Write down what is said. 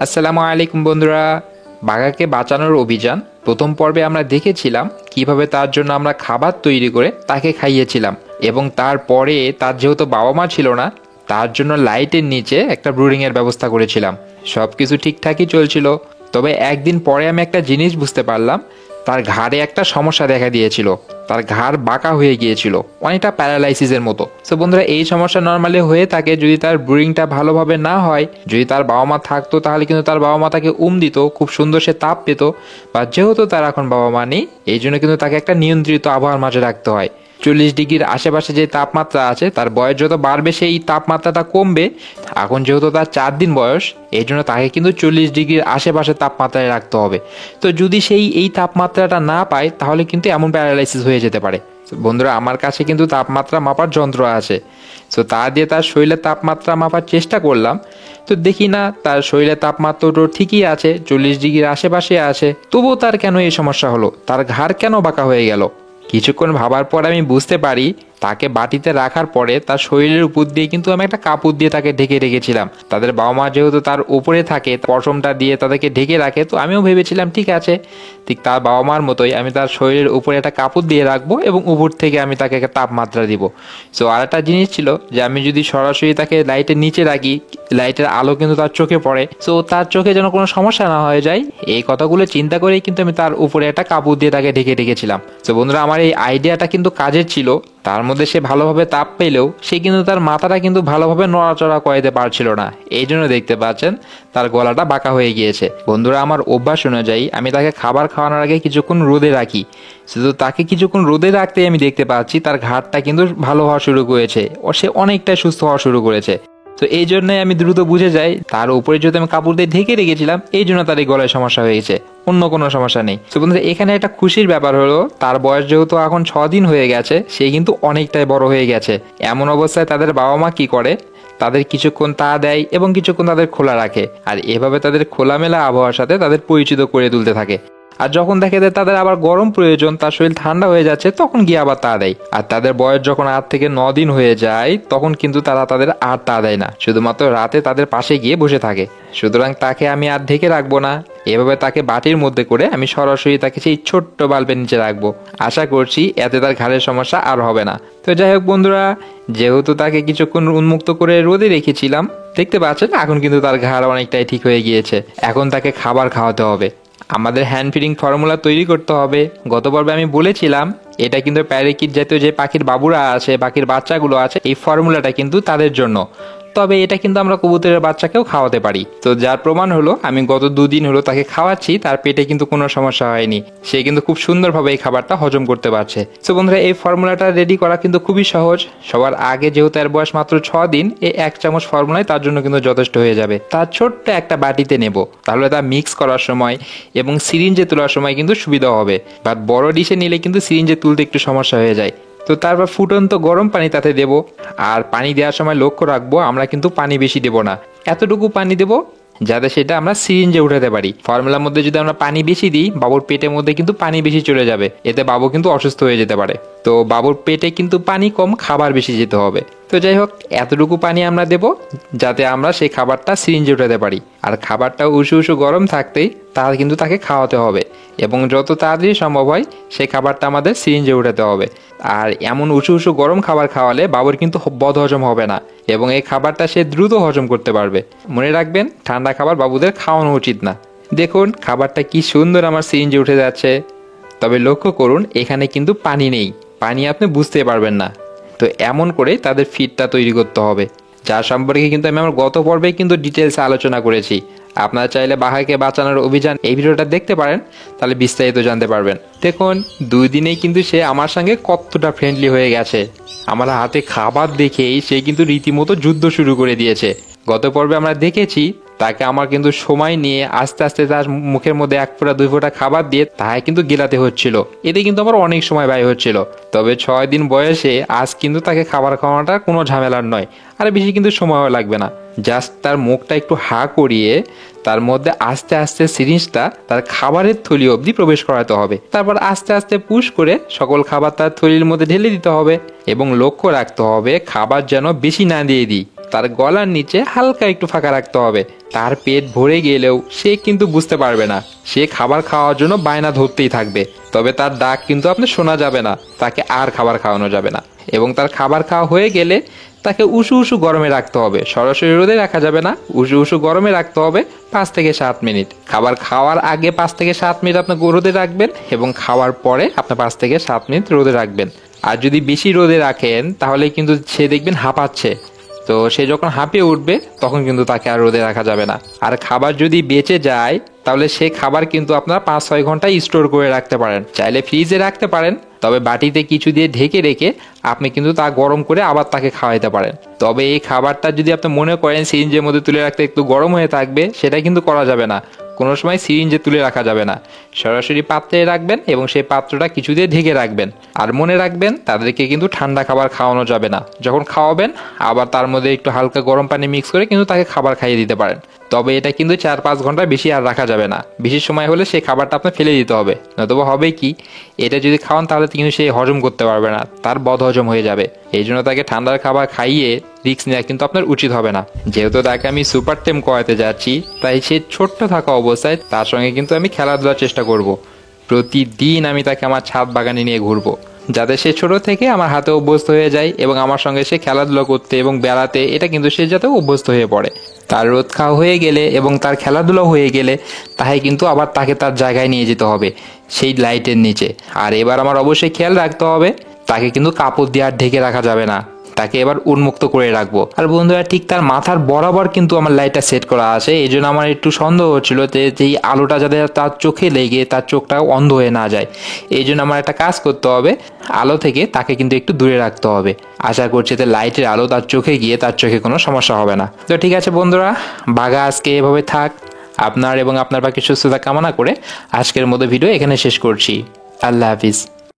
আসসালামু আলাইকুম বন্ধুরা। বাঘাকে বাঁচানোর অভিযান প্রথম পর্বে আমরা দেখেছিলাম কিভাবে তার জন্য আমরা খাবার তৈরি করে তাকে খাইয়েছিলাম, এবং তারপরে তার যেহেতু বাবা মা ছিল না, তার জন্য লাইটের নিচে একটা ব্রুডিংয়ের ব্যবস্থা করেছিলাম। সব কিছু ঠিকঠাকই চলছিল, তবে একদিন পরে আমি একটা জিনিস বুঝতে পারলাম। তার ঘাড়ে একটা সমস্যা দেখা দিয়েছিল, তার ঘাড় বাঁকা হয়ে গিয়েছিল, অনেকটা প্যারালাইসিসের মতো। তো বন্ধুরা, এই সমস্যা নর্মালি হয়ে থাকে যদি তার ব্রুডিংটা ভালোভাবে না হয়। যদি তার বাবা মা থাকতো তাহলে কিন্তু তার বাবা মা তাকে দিত, খুব সুন্দর সে তাপ পেত। বা যেহেতু তার এখন বাবা মা নেই, এই জন্য কিন্তু তাকে একটা নিয়ন্ত্রিত আবহাওয়ার মাঝে রাখতে হয়। 40 ডিগ্রির আশেপাশে যে তাপমাত্রা আছে, তার বয়স যত বাড়বে সেই তাপমাত্রাটা কমবে। এখন যেহেতু তার 4 দিন বয়স, এই জন্য তাকে কিন্তু 40 ডিগ্রির আশেপাশে তাপমাত্রায় রাখতে হবে। তো যদি এই তাপমাত্রাটা না পায় তাহলে কিন্তু এমন প্যারালাইসিস হয়ে যেতে পারে। বন্ধুরা, আমার কাছে কিন্তু তাপমাত্রা মাপার যন্ত্র আছে। তো তা দিয়ে তার শরীরের তাপমাত্রা মাপার চেষ্টা করলাম। তো দেখি না, তার শরীরের তাপমাত্রা তো ঠিকই আছে, 40 ডিগ্রির আশেপাশে আছে। তবুও তার কেন এই সমস্যা হলো? তার ঘাড় কেন বাঁকা হয়ে গেল? কিছুক্ষণ ভাবার পর আমি বুঝতে পারি, তাকে বাটিতে রাখার পরে তার শরীরের উপর দিয়ে কিন্তু আমি একটা কাপড় দিয়ে তাকে ঢেকে রেখেছিলাম। তাদের বাবা মা যেহেতু তার উপরে থাকে, পশমটা দিয়ে তাদেরকে ঢেকে রাখে, তো আমিও ভেবেছিলাম ঠিক আছে, ঠিক তার বাবা মার মতোই আমি তার শরীরের উপরে একটা কাপড় দিয়ে রাখবো এবং উপর থেকে আমি তাকে একটা তাপমাত্রা দিব। সো আর একটা জিনিস ছিল যে আমি যদি সরাসরি তাকে লাইটের নিচে রাখি, লাইটের আলো কিন্তু তার চোখে পড়ে, সো তার চোখে যেন কোনো সমস্যা না হয়ে যায়, এই কথাগুলো চিন্তা করেই কিন্তু আমি তার উপরে একটা কাপড় দিয়ে তাকে ঢেকে রেখেছিলাম। তো বন্ধুরা, আমার এই আইডিয়াটা কিন্তু কাজের ছিল। তার মধ্যে সে ভালোভাবে তাপ পেলেও সে কিন্তু তার মাথাটা কিন্তু ভালোভাবে নড়াচড়া করাতে পারছিল না। এই জন্য দেখতে পাচ্ছেন তার গলাটা বাঁকা হয়ে গিয়েছে। বন্ধুরা, আমার অভ্যাস অনুযায়ী আমি তাকে খাবার খাওয়ানোর আগে কিছুক্ষণ রোদে রাখি। শুধু তাকে কিছুক্ষণ রোদে রাখতেই আমি দেখতে পাচ্ছি তার ঘাড়টা কিন্তু ভালো হওয়া শুরু করেছে, ও সে অনেকটাই সুস্থ হওয়া শুরু করেছে। তো এই জন্যই আমি দ্রুত বুঝে যাই তার উপরে যদি আমি কাপড় দিয়ে ঢেকে রেখেছিলাম, এই জন্য তার এই গলায় সমস্যা হয়েছে, অন্য কোনো সমস্যা নেই। তো বন্ধুরা, এখানে একটা খুশির ব্যাপার হলো, তার বয়স যেহেতু এখন 6 দিন হয়ে গেছে, সে কিন্তু অনেকটাই বড় হয়ে গেছে। এমন অবস্থায় তাদের বাবা মা কি করে, তাদের কিছুক্ষণ তা দেয় এবং কিছুক্ষণ তাদের খোলা রাখে, আর এভাবে তাদের খোলামেলা আবহাওয়ার সাথে তাদের পরিচিত করে তুলতে থাকে। আর যখন দেখে যে তাদের আবার গরম প্রয়োজন, তার শরীর ঠান্ডা হয়ে যাচ্ছে, তখন গিয়ে আবার তা দেয়। আর তাদের বয়স যখন 8 থেকে 9 দিন হয়ে যায়, তখন কিন্তু তারা তাদের আর তা দেয় না, শুধুমাত্র রাতে তাদের পাশে গিয়ে বসে থাকে। সুতরাং তাকে আমি আর ঢেকে রাখবো না, এভাবে তাকে বাটির মধ্যে করে আমি সরাসরি তাকে সেই ছোট্ট বাল্বের নিচে রাখবো। আশা করছি এতে তার ঘাড়ের সমস্যা আর হবে না। তো যাই হোক বন্ধুরা, যেহেতু তাকে কিছুক্ষণ উন্মুক্ত করে রোদে রেখেছিলাম, দেখতে পাচ্ছেন এখন কিন্তু তার ঘাড় অনেকটাই ঠিক হয়ে গিয়েছে। এখন তাকে খাবার খাওয়াতে হবে, আমাদের হ্যান্ড ফিডিং ফর্মুলা তৈরি করতে হবে। গত পর্বে আমি বলেছিলাম এটা কিন্তু প্যারাকিট জাতীয় যে পাখির বাবুরা আছে, পাখির বাচ্চাগুলো আছে, এই ফর্মুলাটা কিন্তু তাদের জন্য। তবে এটা কিন্তু আমরা কবুতরের বাচ্চাকেও খাওয়াতে পারি। তো যার প্রমাণ হলো, আমি গত 2 দিন হলো তাকে খাওয়াচ্ছি, তার পেটে কিন্তু কোনো সমস্যা হয়নি, সে কিন্তু খুব সুন্দরভাবে এই খাবারটা হজম করতে পারছে। তো বন্ধুরা, এই ফর্মুলাটা রেডি করা কিন্তু খুবই সহজ। সবার আগে যেহেতু এর বয়স মাত্র 6 দিন, এই 1 চামচ ফর্মুলায় তার জন্য কিন্তু যথেষ্ট হয়ে যাবে। তার ছোট্ট একটা বাটিতে নেব, তাহলে তা মিক্স করার সময় এবং সিরিঞ্জে তোলার সময় কিন্তু সুবিধা হবে। বাট বড় ডিশে নিলে কিন্তু সিরিঞ্জে তুলতে একটু সমস্যা হয়ে যায়। তো তারপর ফুটন্ত গরম পানি তাতে দেব, আর পানি দেওয়ার সময় লক্ষ্য রাখবো আমরা কিন্তু পানি বেশি দেব না, এতটুকু পানি দেব যাতে সেটা আমরা সিরিঞ্জে উঠাতে পারি। ফর্মুলার মধ্যে যদি আমরা পানি বেশি দিই, বাবুর পেটের মধ্যে কিন্তু পানি বেশি চলে যাবে, এতে বাবু কিন্তু অসুস্থ হয়ে যেতে পারে। তো বাবুর পেটে কিন্তু পানি কম, খাবার বেশি যেতে হবে। তো যাই হোক, এতটুকু পানি আমরা দেব যাতে আমরা সেই খাবারটা সিরিঞ্জে উঠাতে পারি। আর খাবারটা উষু উষু গরম থাকতেই তার কিন্তু তাকে খাওয়াতে হবে, এবং যত তাড়াতাড়ি সম্ভব হয় সেই খাবারটা আমাদের সিরিঞ্জে উঠাতে হবে। আর এমন উঁচু উঁচু গরম খাবার খাওয়ালে বাবুর কিন্তু বদ হজম হবে না, এবং এই খাবারটা সে দ্রুত হজম করতে পারবে। মনে রাখবেন, ঠান্ডা খাবার বাবুদের খাওয়ানো উচিত না। দেখুন খাবারটা কি সুন্দর আমার সিরিঞ্জে উঠে যাচ্ছে। তবে লক্ষ্য করুন, এখানে কিন্তু পানি নেই, পানি আপনি বুঝতে পারবেন না। তো এমন করে তাদের ফিডটা তৈরি করতে হবে, যার সম্পর্কে কিন্তু আমি আমার গত পর্বে কিন্তু ডিটেলসে আলোচনা করেছি। আপনারা চাইলে বাঘাকে বাঁচানোর অভিযান এই ভিডিওটা দেখতে পারেন, তাহলে বিস্তারিত জানতে পারবেন। দেখুন 2 দিনেই কিন্তু সে আমার সঙ্গে কতটা ফ্রেন্ডলি হয়ে গেছে। আমার হাতে খাবার দেখেই সে কিন্তু রীতিমতো যুদ্ধ শুরু করে দিয়েছে। গত পর্বে আমরা দেখেছি তাকে আমার কিন্তু সময় নিয়ে আস্তে আস্তে তার মুখের মধ্যে 1 ফোঁটা 2 ফোঁটা খাবার দিয়ে তাই কিন্তু গেলাতে হচ্ছিল, এতে কিন্তু আমার অনেক সময় ব্যয় হচ্ছিল। তবে 6 দিন বয়সে আজ কিন্তু তাকে খাবার খাওয়ানোটা কোনো ঝামেলার নয়, আর বেশি কিন্তু সময়ও লাগবে না। জাস্ট তার মুখটা একটু হা করিয়ে তার মধ্যে আস্তে আস্তে সিরিঞ্জটা তার খাবারের থলি অবধি প্রবেশ করাতে হবে। তারপর আস্তে আস্তে পুশ করে সকল খাবার তার থলির মধ্যে ঢেলে দিতে হবে, এবং লক্ষ্য রাখতে হবে খাবার যেন বেশি না দিয়ে দিই। তার গলার নিচে হালকা একটু ফাঁকা রাখতে হবে। তার পেট ভরে গেলেও সে কিন্তু বুঝতে পারবে না, সে খাবার খাওয়ার জন্য বায়না ধরতেই থাকবে। তবে তার ডাক কিন্তু আপনি শোনা যাবে না, তাকে আর খাবার খাওয়ানো যাবে না। এবং তার খাবার খাওয়া হয়ে গেলে তাকে উঁচু উঁচু গরমে রাখতে হবে, সরাসরি রোদে রাখা যাবে না, উঁচু উঁচু গরমে রাখতে হবে 5 থেকে 7 মিনিট। খাবার খাওয়ার আগে 5 থেকে 7 মিনিট আপনি রোদে রাখবেন এবং খাওয়ার পরে আপনি 5 থেকে 7 মিনিট রোদে রাখবেন। আর যদি বেশি রোদে রাখেন তাহলে কিন্তু সে দেখবেন হাঁপাচ্ছে, তো সে যখন হাঁপিয়ে উঠবে তখন কিন্তু তাকে আর রোদে রাখা যাবে না। আর খাবার যদি বেঁচে যায় তাহলে সে খাবার কিন্তু আপনারা 5-6 ঘন্টা স্টোর করে রাখতে পারেন, চাইলে ফ্রিজে রাখতে পারেন, তবে বাটিতে কিছু দিয়ে ঢেকে রেখে আপনি কিন্তু তা গরম করে আবার তাকে খাওয়াইতে পারেন। তবে এই খাবারটা যদি আপনি মনে করেন সিরিঞ্জের মধ্যে তুলে রাখতে একটু গরম হয়ে থাকবে, সেটা কিন্তু করা যাবে না, কোনো সময় সিরিঞ্জে তুলে রাখা যাবে না, সরাসরি পাত্রে রাখবেন এবং সেই পাত্রটা কিছু দিয়ে ঢেকে রাখবেন। আর মনে রাখবেন তাদেরকে কিন্তু ঠান্ডা খাবার খাওয়ানো যাবে না, যখন খাওয়াবেন আবার তার মধ্যে একটু হালকা গরম পানি মিক্স করে কিন্তু তাকে খাবার খাইয়ে দিতে পারেন। তবে এটা কিন্তু 4-5 ঘন্টা বেশি আর রাখা যাবে না, বেশি সময় হলে সেই খাবারটা আপনি ফেলে দিতে হবে, নতুবা হবে কি এটা যদি খাওয়ান তাহলে কিন্তু সে হজম করতে পারবে না, তার বদ হজম হয়ে যাবে। এই জন্য তাকে ঠান্ডার খাবার খাইয়ে রিস্ক নেওয়া কিন্তু আপনার উচিত হবে না। যেহেতু তাকে আমি সুপার টেম করাতে যাচ্ছি, তাই সে ছোট্ট থাকা অবস্থায় তার সঙ্গে কিন্তু আমি খেলাধুলার চেষ্টা করব। প্রতিদিন আমি তাকে আমার ছাদ বাগানে নিয়ে ঘুরবো, যাতে সে ছোট থেকে আমার হাতে অভ্যস্ত হয়ে যায় এবং আমার সঙ্গে সে খেলাধুলা করতে এবং বেড়াতে, এটা কিন্তু সে যাতে অভ্যস্ত হয়ে পড়ে। তার রোদ খাওয়া হয়ে গেলে এবং তার খেলাধুলা হয়ে গেলে তাই কিন্তু আবার তাকে তার জায়গায় নিয়ে যেতে হবে, সেই লাইটের নিচে। আর এবার আমার অবশ্যই খেয়াল রাখতে হবে তাকে কিন্তু কাপড় দিয়ে আর ঢেকে রাখা যাবে না, তাকে এবার উন্মুক্ত করে রাখবো। আর বন্ধুরা ঠিক তার মাথার বরাবর কিন্তু আমার লাইটটা সেট করা আছে, এই জন্য আমার একটু সন্দেহ হচ্ছিল যে এই আলোটা যাতে তার চোখে লেগে তার চোখটা অন্ধ হয়ে না যায়। এই জন্য আমার একটা কাজ করতে হবে, আলো থেকে তাকে কিন্তু একটু দূরে রাখতে হবে। আশা করছি যে লাইটের আলো তার চোখে গিয়ে তার চোখে কোনো সমস্যা হবে না। তো ঠিক আছে বন্ধুরা, বাঘা আজকে এভাবে থাক। আপনার এবং আপনার বাকি সুস্থতা কামনা করে আজকের মতো ভিডিও এখানে শেষ করছি। আল্লাহ হাফিজ।